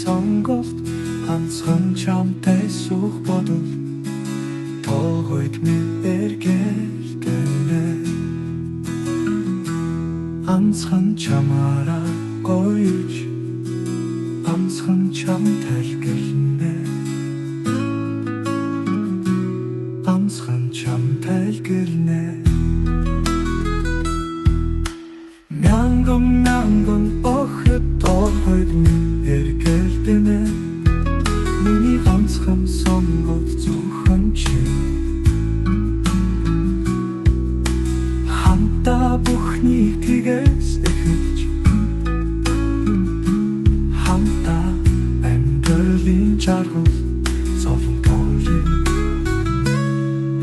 сонголт ганцхан чамтай суух бодол тоогойд минь эргэлдэнэ ганцхан чамаараа гоёж ганцхан чамтай гэлнэ ганцхан чамтай гэлнэ мянган охид тоогойд минь эргэлдэнэ миний ганцхан сонголт зөвхөн чи хамтаа бүхний тгээс эхэлж хамтаа амьдралын жаргал зовлон толын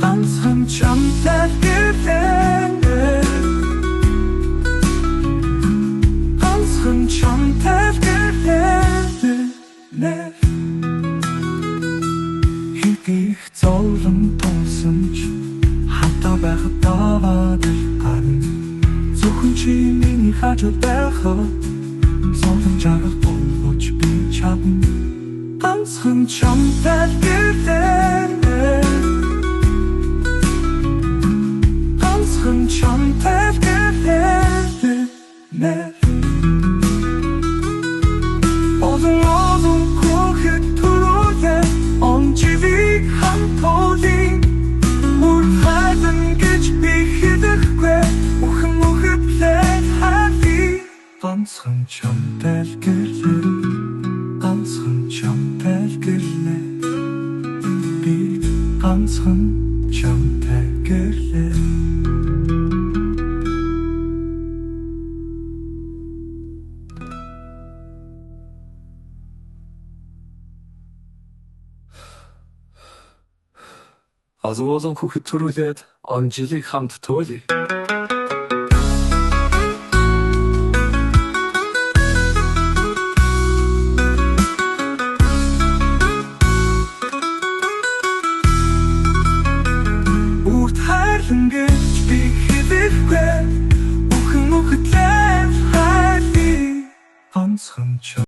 ганцхан чамтай гэлнэ ганцхан чамтай гэлнэ их зовлон тулсан ч хамтаа байхад даваад харин зөвхөн чи миний хажууд байхад зовлон жаргал болж би чадна ганцхан чамтай гэлнэ ганцхан чамтай гэлнэ олон хүүхэд түрүүгээ онживийг хамтуулын мөр хайдан гэж би хэдэхгүй үхэн хави ганцхан чамтай гэлнэ ганцхан чамтай гэлнэ би ганцхан чамтай гэлнэ олон хүүхэд төрүүлээд он жилийг хамт туйлъя.